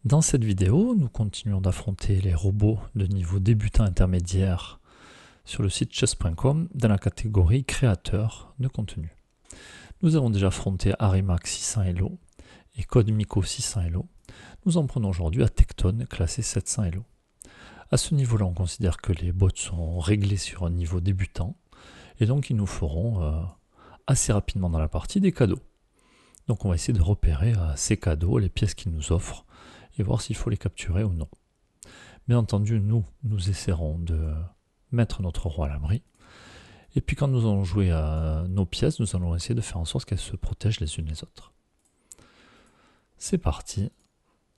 Dans cette vidéo, nous continuons d'affronter les robots de niveau débutant intermédiaire sur le site chess.com dans la catégorie créateur de contenu. Nous avons déjà affronté Arimax 600 Elo et CodeMiko 600 Elo. Nous en prenons aujourd'hui à Tecton classé 700 Elo. À ce niveau-là, on considère que les bots sont réglés sur un niveau débutant et donc ils nous feront assez rapidement dans la partie des cadeaux. Donc on va essayer de repérer ces cadeaux, les pièces qu'ils nous offrent et voir s'il faut les capturer ou non. Bien entendu, nous essaierons de mettre notre roi à l'abri. Et puis quand nous allons jouer à nos pièces, nous allons essayer de faire en sorte qu'elles se protègent les unes les autres. C'est parti,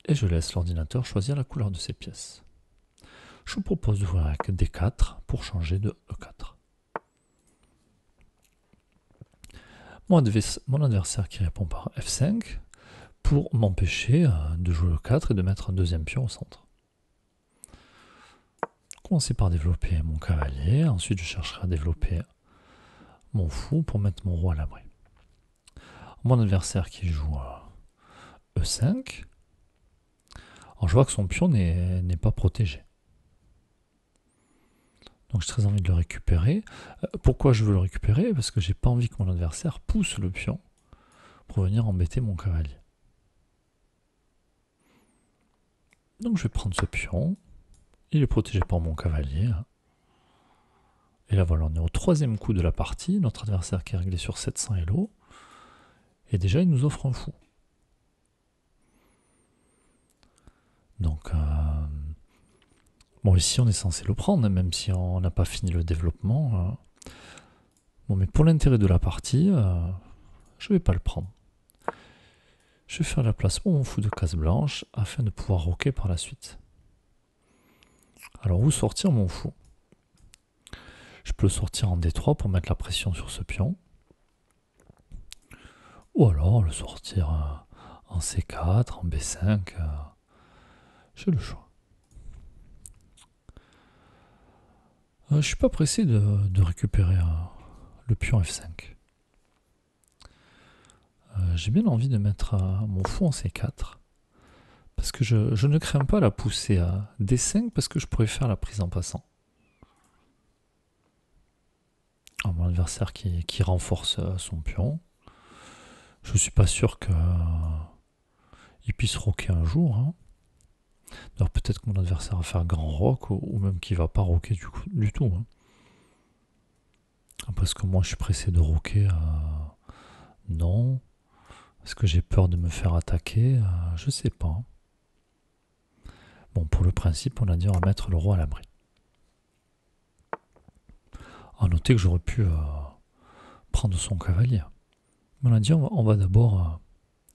et je laisse l'ordinateur choisir la couleur de ces pièces. Je vous propose d'ouvrir avec D4 pour changer de E4. Mon adversaire qui répond par F5 pour m'empêcher de jouer E4 et de mettre un deuxième pion au centre. Commencer par développer mon cavalier, ensuite je chercherai à développer mon fou pour mettre mon roi à l'abri. Mon adversaire qui joue E5, alors je vois que son pion n'est pas protégé. Donc j'ai très envie de le récupérer. Pourquoi je veux le récupérer? Parce que j'ai pas envie que mon adversaire pousse le pion pour venir embêter mon cavalier. Donc je vais prendre ce pion. Il est protégé par mon cavalier. Et là voilà, on est au troisième coup de la partie. Notre adversaire qui est réglé sur 700 Elo. Et déjà il nous offre un fou. Donc bon, ici on est censé le prendre, même si on n'a pas fini le développement. Bon, mais pour l'intérêt de la partie, je ne vais pas le prendre. Je vais faire la place pour mon fou de case blanche afin de pouvoir roquer par la suite. Alors où sortir mon fou? Je peux le sortir en D3 pour mettre la pression sur ce pion. Ou alors le sortir en C4, en B5. J'ai le choix. Je ne suis pas pressé de récupérer le pion F5. J'ai bien envie de mettre mon fou en C4. Parce que je ne crains pas la poussée à D5 parce que je pourrais faire la prise en passant. Alors, mon adversaire qui renforce son pion. Je ne suis pas sûr qu'il puisse roquer un jour. Alors peut-être que mon adversaire va faire grand rock ou même qu'il ne va pas roquer du tout. Parce que moi je suis pressé de roquer. Non. Est-ce que j'ai peur de me faire attaquer? Je sais pas. Bon, pour le principe, on a dit on va mettre le roi à l'abri. À noter que j'aurais pu prendre son cavalier. Mais on a dit on va d'abord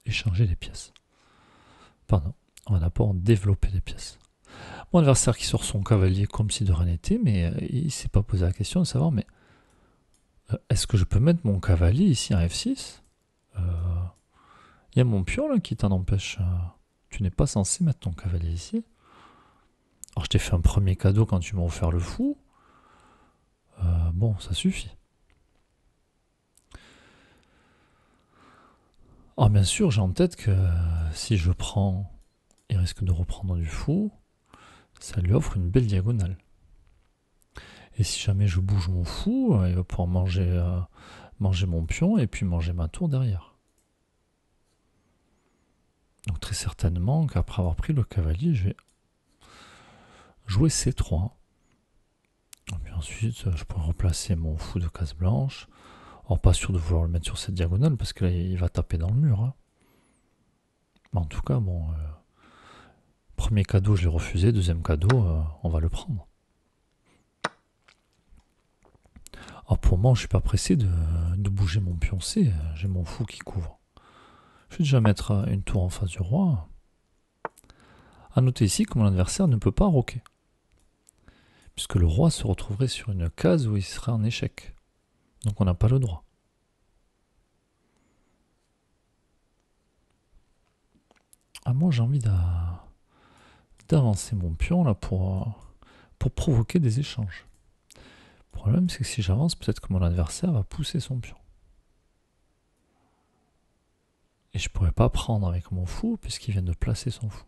échanger les pièces. Pardon, on va d'abord développer les pièces. Mon adversaire qui sort son cavalier comme si de rien n'était, mais il ne s'est pas posé la question de savoir, mais est-ce que je peux mettre mon cavalier ici en F6? Il y a mon pion là qui t'en empêche. Tu n'es pas censé mettre ton cavalier ici. Alors je t'ai fait un premier cadeau quand tu m'as offert le fou. Bon, ça suffit. Alors bien sûr, j'ai en tête que si je prends, il risque de reprendre du fou. Ça lui offre une belle diagonale. Et si jamais je bouge mon fou, il va pouvoir manger mon pion et puis manger ma tour derrière. Donc très certainement qu'après avoir pris le cavalier, je vais jouer C3. Et puis ensuite, je pourrais replacer mon fou de case blanche. Alors pas sûr de vouloir le mettre sur cette diagonale parce que là il va taper dans le mur. Mais en tout cas, bon, premier cadeau je l'ai refusé, deuxième cadeau on va le prendre. Alors pour moi je suis pas pressé de bouger mon pion C, j'ai mon fou qui couvre. Je vais déjà mettre une tour en face du roi. A noter ici que mon adversaire ne peut pas roquer. Puisque le roi se retrouverait sur une case où il serait en échec. Donc on n'a pas le droit. Moi j'ai envie d'avancer mon pion là pour provoquer des échanges. Le problème c'est que si j'avance, peut-être que mon adversaire va pousser son pion. Et je pourrais pas prendre avec mon fou puisqu'il vient de placer son fou.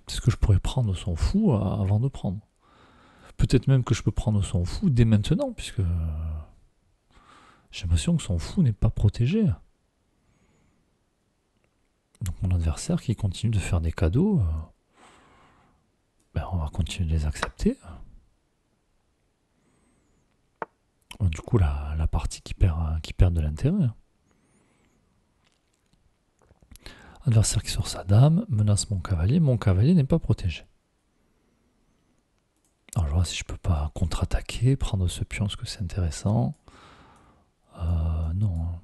Peut-être que je pourrais prendre son fou avant de prendre. Peut-être même que je peux prendre son fou dès maintenant, puisque j'ai l'impression que son fou n'est pas protégé. Donc mon adversaire qui continue de faire des cadeaux, on va continuer de les accepter. Du coup, la partie qui perd de l'intérêt. Adversaire qui sort sa dame, menace mon cavalier n'est pas protégé. Alors je vois si je peux pas contre-attaquer, prendre ce pion, est-ce que c'est intéressant? Non.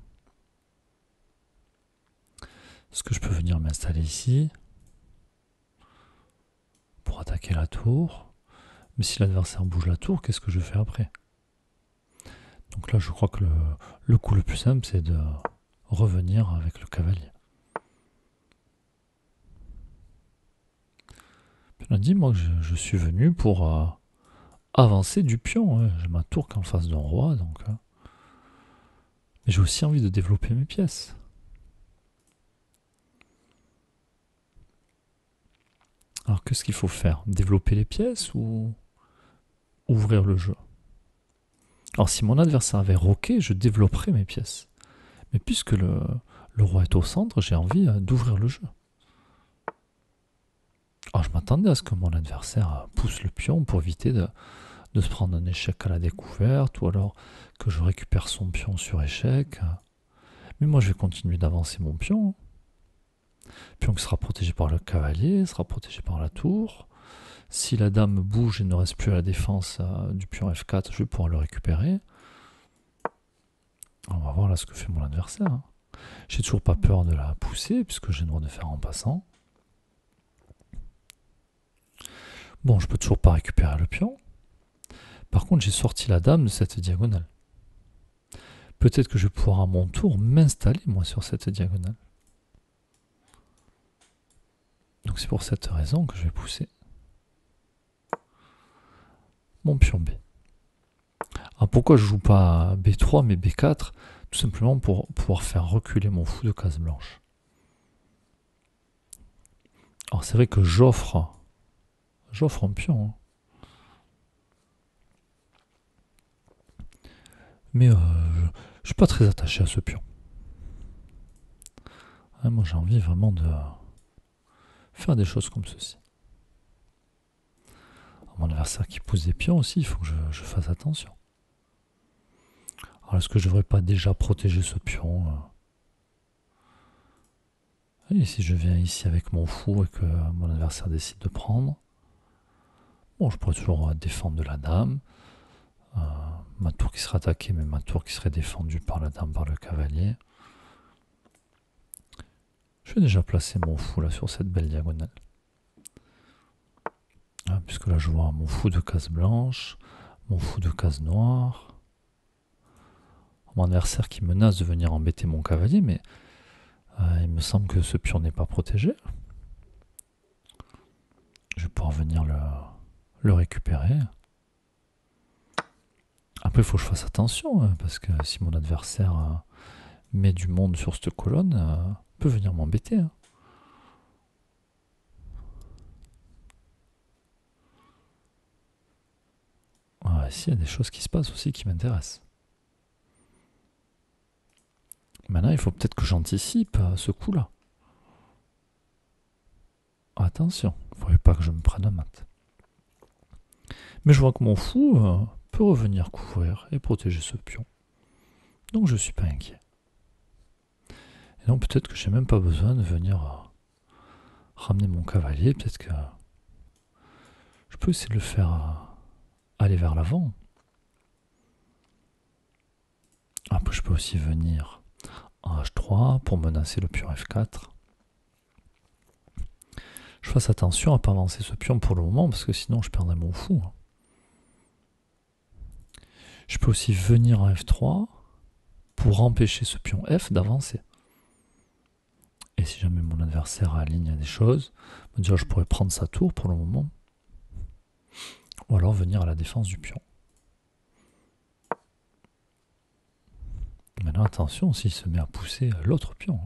Est-ce que je peux venir m'installer ici pour attaquer la tour? Mais si l'adversaire bouge la tour, qu'est-ce que je fais après? Donc là, je crois que le coup le plus simple, c'est de revenir avec le cavalier. Puis on a dit, moi, que je suis venu pour avancer du pion. J'ai ma tour qu'en face d'un roi, donc... Mais j'ai aussi envie de développer mes pièces. Alors, qu'est-ce qu'il faut faire? Développer les pièces ou ouvrir le jeu? Alors, si mon adversaire avait roqué, je développerais mes pièces. Mais puisque le roi est au centre, j'ai envie d'ouvrir le jeu. Alors, je m'attendais à ce que mon adversaire pousse le pion pour éviter de se prendre un échec à la découverte, ou alors que je récupère son pion sur échec. Mais moi, je vais continuer d'avancer mon pion. Pion qui sera protégé par le cavalier, sera protégé par la tour. Si la dame bouge et ne reste plus à la défense du pion F4, je vais pouvoir le récupérer. On va voir là ce que fait mon adversaire. J'ai toujours pas peur de la pousser, puisque j'ai le droit de faire en passant. Bon, je peux toujours pas récupérer le pion. Par contre, j'ai sorti la dame de cette diagonale. Peut-être que je vais pouvoir à mon tour m'installer moi sur cette diagonale. Donc c'est pour cette raison que je vais pousser mon pion B. Alors pourquoi je joue pas B3 mais B4? Tout simplement pour pouvoir faire reculer mon fou de case blanche. Alors c'est vrai que j'offre un pion. Mais je suis pas très attaché à ce pion. Moi j'ai envie vraiment de faire des choses comme ceci. Mon adversaire qui pousse des pions aussi, il faut que je fasse attention. Alors est-ce que je devrais pas déjà protéger ce pion? Et si je viens ici avec mon fou et que mon adversaire décide de prendre, bon, je pourrais toujours défendre de la dame. Ma tour qui serait attaquée, mais ma tour qui serait défendue par la dame, par le cavalier. Je vais déjà placer mon fou là sur cette belle diagonale. Puisque là je vois mon fou de case blanche, mon fou de case noire. Mon adversaire qui menace de venir embêter mon cavalier, mais il me semble que ce pion n'est pas protégé. Je vais pouvoir venir le récupérer. Après, il faut que je fasse attention, parce que si mon adversaire met du monde sur cette colonne, il peut venir m'embêter. Ici, il y a des choses qui se passent aussi qui m'intéressent. Maintenant, il faut peut-être que j'anticipe ce coup-là. Attention, il ne faudrait pas que je me prenne un mat. Mais je vois que mon fou peut revenir couvrir et protéger ce pion. Donc je ne suis pas inquiet. Et donc peut-être que j'ai même pas besoin de venir ramener mon cavalier. Peut-être que je peux essayer de le faire aller vers l'avant. Après je peux aussi venir en H3 pour menacer le pion F4. Je fasse attention à ne pas avancer ce pion pour le moment parce que sinon je perdrai mon fou. Je peux aussi venir en F3 pour empêcher ce pion F d'avancer. Et si jamais mon adversaire aligne des choses, déjà je pourrais prendre sa tour pour le moment. Ou alors venir à la défense du pion. Maintenant attention s'il se met à pousser l'autre pion.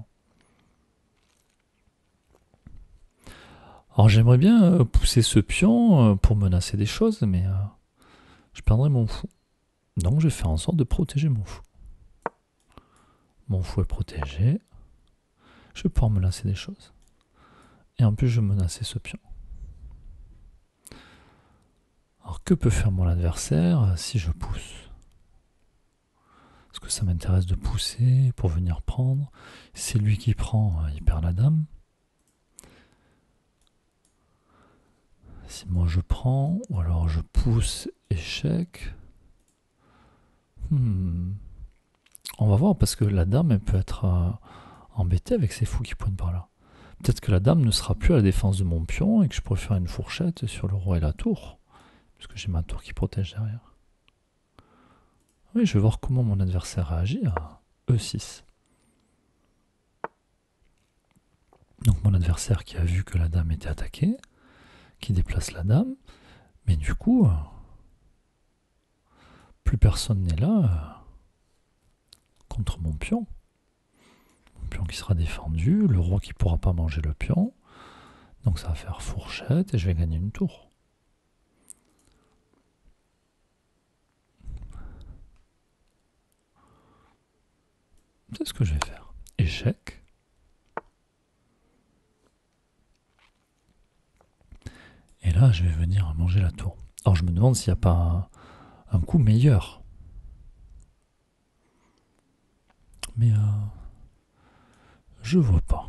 Alors j'aimerais bien pousser ce pion pour menacer des choses, mais je perdrais mon fou. Donc je vais faire en sorte de protéger mon fou. Mon fou est protégé. Je vais pouvoir menacer des choses. Et en plus je vais menacer ce pion. Alors que peut faire mon adversaire si je pousse? Est-ce que ça m'intéresse de pousser pour venir prendre? C'est lui qui prend, il perd la dame. Si moi je prends, ou alors je pousse, échec. On va voir, parce que la dame, elle peut être embêtée avec ces fous qui pointent par là. Peut-être que la dame ne sera plus à la défense de mon pion et que je pourrais faire une fourchette sur le roi et la tour. Parce que j'ai ma tour qui protège derrière. Oui, je vais voir comment mon adversaire réagit à E6. Donc mon adversaire qui a vu que la dame était attaquée, qui déplace la dame, mais du coup, plus personne n'est là contre mon pion. Mon pion qui sera défendu, le roi qui ne pourra pas manger le pion. Donc ça va faire fourchette et je vais gagner une tour. C'est ce que je vais faire. Échec. Et là, je vais venir manger la tour. Alors je me demande s'il n'y a pas un coup meilleur. Mais je vois pas.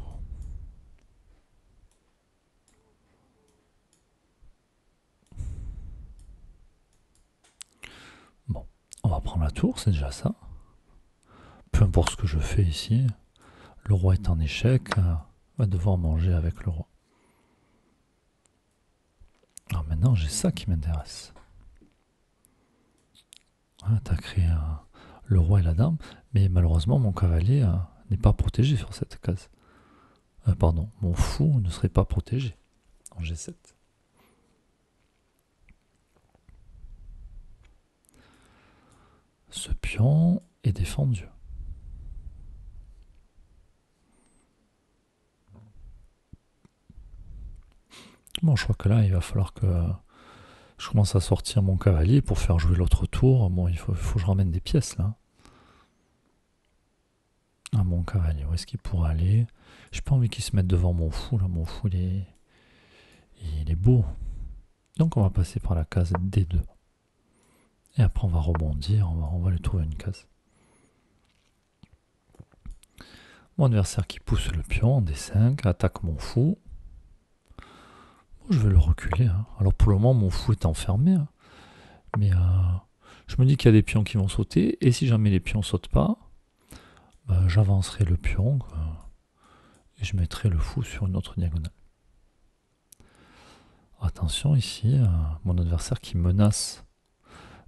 Bon, on va prendre la tour, c'est déjà ça. Peu importe ce que je fais ici, le roi est en échec, va devoir manger avec le roi. Alors maintenant, j'ai ça qui m'intéresse. Tu as créé le roi et la dame, mais malheureusement, mon cavalier n'est pas protégé sur cette case. Pardon, mon fou ne serait pas protégé en G7. Ce pion est défendu. Bon, je crois que là, il va falloir que je commence à sortir mon cavalier pour faire jouer l'autre tour. Bon, il faut que je ramène des pièces, là. Ah, mon cavalier, où est-ce qu'il pourrait aller? J'ai pas envie qu'il se mette devant mon fou, là. Mon fou, il est beau. Donc, on va passer par la case D2. Et après, on va rebondir, on va lui trouver une case. Mon adversaire qui pousse le pion en D5, attaque mon fou. Je vais le reculer. Alors pour le moment, mon fou est enfermé. Mais je me dis qu'il y a des pions qui vont sauter. Et si jamais les pions ne sautent pas, j'avancerai le pion. Et je mettrai le fou sur une autre diagonale. Attention ici, mon adversaire qui menace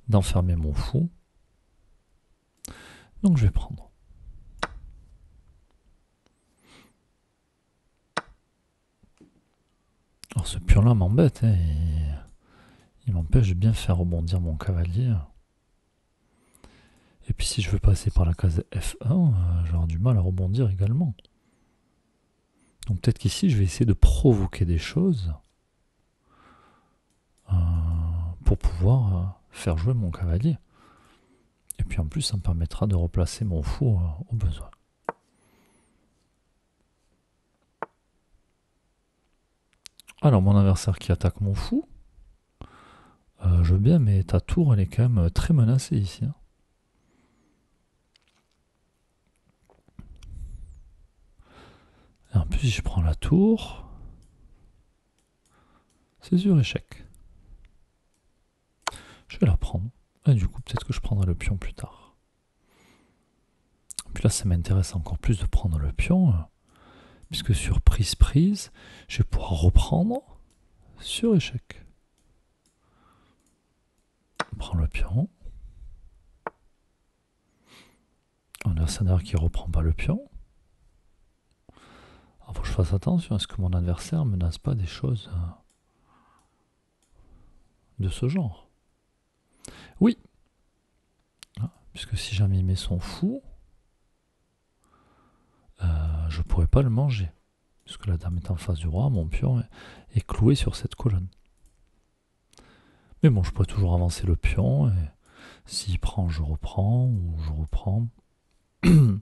d'enfermer mon fou. Donc je vais prendre. Alors ce pion-là m'embête. Il m'empêche de bien faire rebondir mon cavalier. Et puis si je veux passer par la case F1, j'aurai du mal à rebondir également. Donc peut-être qu'ici, je vais essayer de provoquer des choses pour pouvoir faire jouer mon cavalier. Et puis en plus, ça me permettra de replacer mon fou au besoin. Alors, mon adversaire qui attaque mon fou, je veux bien, mais ta tour, elle est quand même très menacée ici. Et en plus, si je prends la tour, c'est sur échec. Je vais la prendre. Et du coup, peut-être que je prendrai le pion plus tard. Puis là, ça m'intéresse encore plus de prendre le pion, puisque sur prise, je vais pouvoir reprendre sur échec. On prend le pion. On a un adversaire qui ne reprend pas le pion. Alors, faut que je fasse attention à ce que mon adversaire ne menace pas des choses de ce genre. Oui. Puisque si jamais il met son fou, je ne pourrais pas le manger. puisque la dame est en face du roi, mon pion est cloué sur cette colonne. Mais bon, je pourrais toujours avancer le pion, et s'il prend, je reprends, ou je reprends. Donc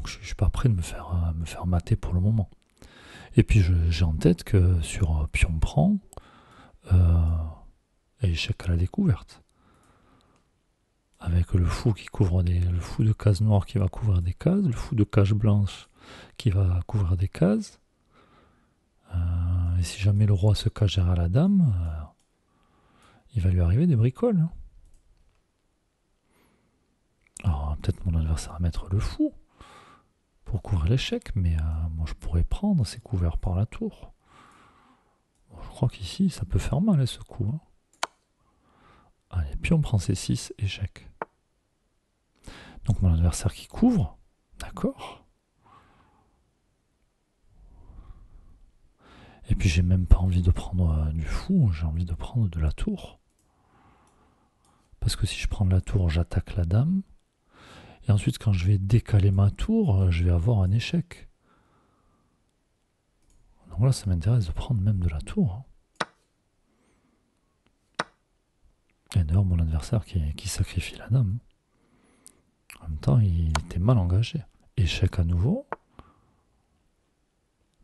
je suis pas prêt de me faire mater pour le moment. Et puis j'ai en tête que sur pion prend, échec à la découverte. Avec le fou qui couvre le fou de case noire qui va couvrir des cases, le fou de cage blanche qui va couvrir des cases. Et si jamais le roi se cache derrière la dame, il va lui arriver des bricoles. Hein. Alors peut-être mon adversaire va mettre le fou pour couvrir l'échec, mais moi je pourrais prendre, c'est couvert par la tour. Bon, je crois qu'ici ça peut faire mal ce coup. Hein. Allez, pion prend C6, échec. Donc mon adversaire qui couvre, d'accord. Et puis j'ai même pas envie de prendre du fou, j'ai envie de prendre de la tour. Parce que si je prends de la tour, j'attaque la dame. Et ensuite, quand je vais décaler ma tour, je vais avoir un échec. Donc là, ça m'intéresse de prendre même de la tour. Et d'ailleurs, mon adversaire qui sacrifie la dame. En même temps, il était mal engagé. Échec à nouveau.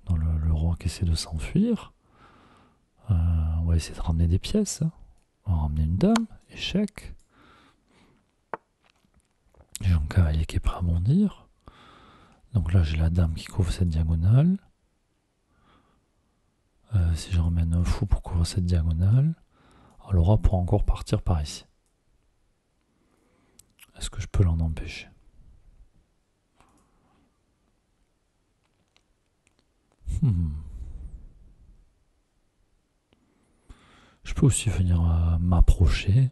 Dans le roi qui essaie de s'enfuir. On va essayer de ramener des pièces. On va ramener une dame. Échec. J'ai un cavalier qui est prêt à bondir. Donc là, j'ai la dame qui couvre cette diagonale. Si je ramène un fou pour couvrir cette diagonale, alors le roi pourra encore partir par ici. Est-ce que je peux l'en empêcher? Je peux aussi venir m'approcher.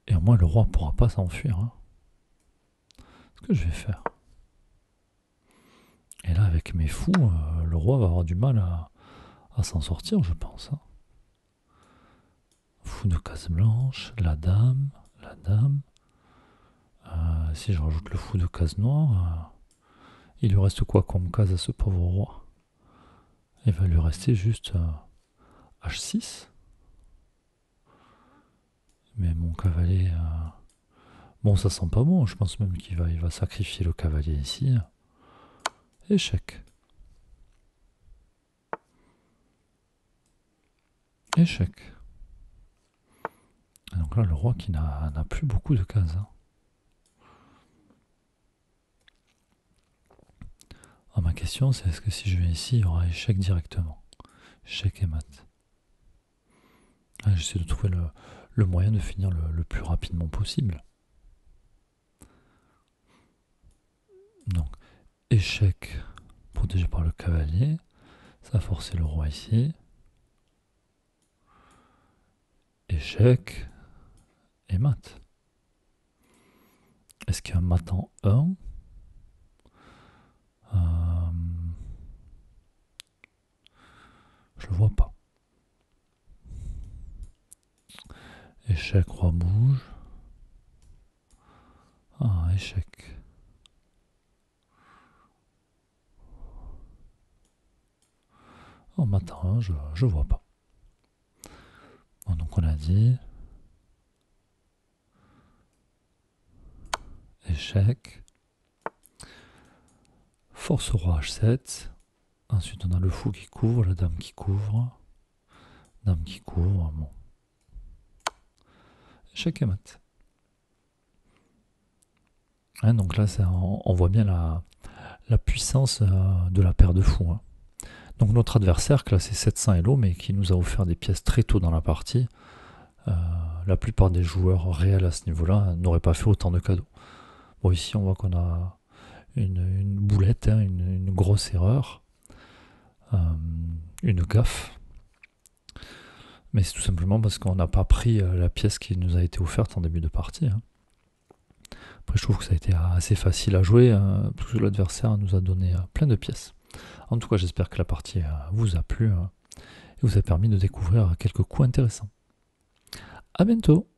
Et au moins le roi ne pourra pas s'enfuir. Hein. Ce que je vais faire. Et là, avec mes fous, le roi va avoir du mal à s'en sortir, je pense. Hein. Fou de case blanche, la dame. Si je rajoute le fou de case noire, il lui reste quoi comme case à ce pauvre roi? Il va lui rester juste H6. Mais mon cavalier... Bon, ça sent pas bon. Je pense même qu'il va sacrifier le cavalier ici. Échec. Échec. Et donc là, le roi qui n'a plus beaucoup de cases. Hein. Alors, ma question, c'est est-ce que si je vais ici, il y aura échec directement? Échec et mat. J'essaie de trouver le moyen de finir le plus rapidement possible. Donc, échec protégé par le cavalier. Ça va forcer le roi ici. Échec et mat. Est-ce qu'il y a un mat en 1 ? Je le vois pas. Échec, roi bouge. Ah, échec. Oh, mat en 1, je vois pas. Bon, donc on a dit échec. Force roi H7. Ensuite, on a le fou qui couvre, la dame qui couvre. Dame qui couvre, bon. Échec et mat. Hein, donc là, on voit bien la puissance de la paire de fous. Hein. Donc notre adversaire, classé 700 Elo, mais qui nous a offert des pièces très tôt dans la partie, la plupart des joueurs réels à ce niveau-là n'auraient pas fait autant de cadeaux. Bon, ici, on voit qu'on a une boulette, hein, une grosse erreur. Une gaffe, mais c'est tout simplement parce qu'on n'a pas pris la pièce qui nous a été offerte en début de partie. Hein. Après, je trouve que ça a été assez facile à jouer, hein, parce que l'adversaire nous a donné plein de pièces. En tout cas, j'espère que la partie vous a plu et vous a permis de découvrir quelques coups intéressants. À bientôt!